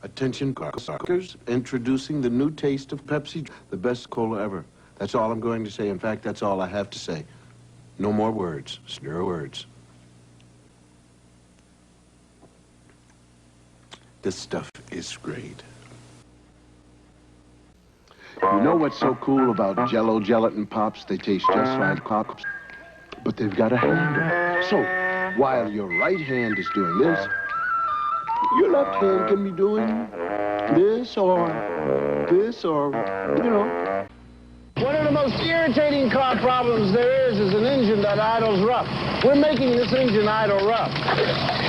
Attention, suckers, introducing the new taste of Pepsi, the best cola ever. That's all I'm going to say. In fact, that's all I have to say. No more words. Zero words. This stuff is great. You know what's so cool about Jell-O gelatin pops? They taste just like pops, but they've got a handle. So, while your right hand is doing this, your left hand can be doing this or, you know. One of the most irritating car problems there is an engine that idles rough. We're making this engine idle rough.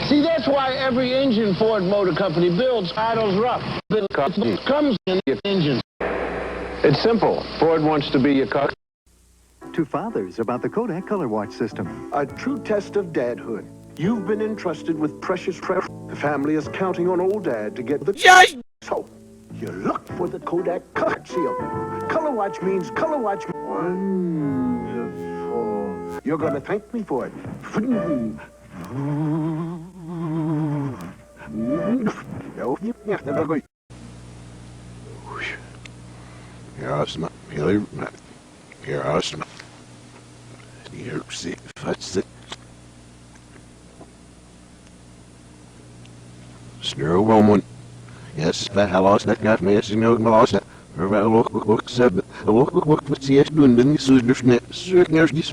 See, that's why every engine Ford Motor Company builds idles rough. It comes in the engine. It's simple. Ford wants to be your car. To fathers about the Kodak Color Watch system. A true test of dadhood. You've been entrusted with precious treasure. The family is counting on old dad to get the... So, you look for the Kodak Color Seal. Color Watch means color watch. Wonderful. You're going to thank me for it. Snurr woman. Yes, the hellos that got me, as you know, lost it. Look, said, look, what's the S doing? Then you see, there's net, certain there's this,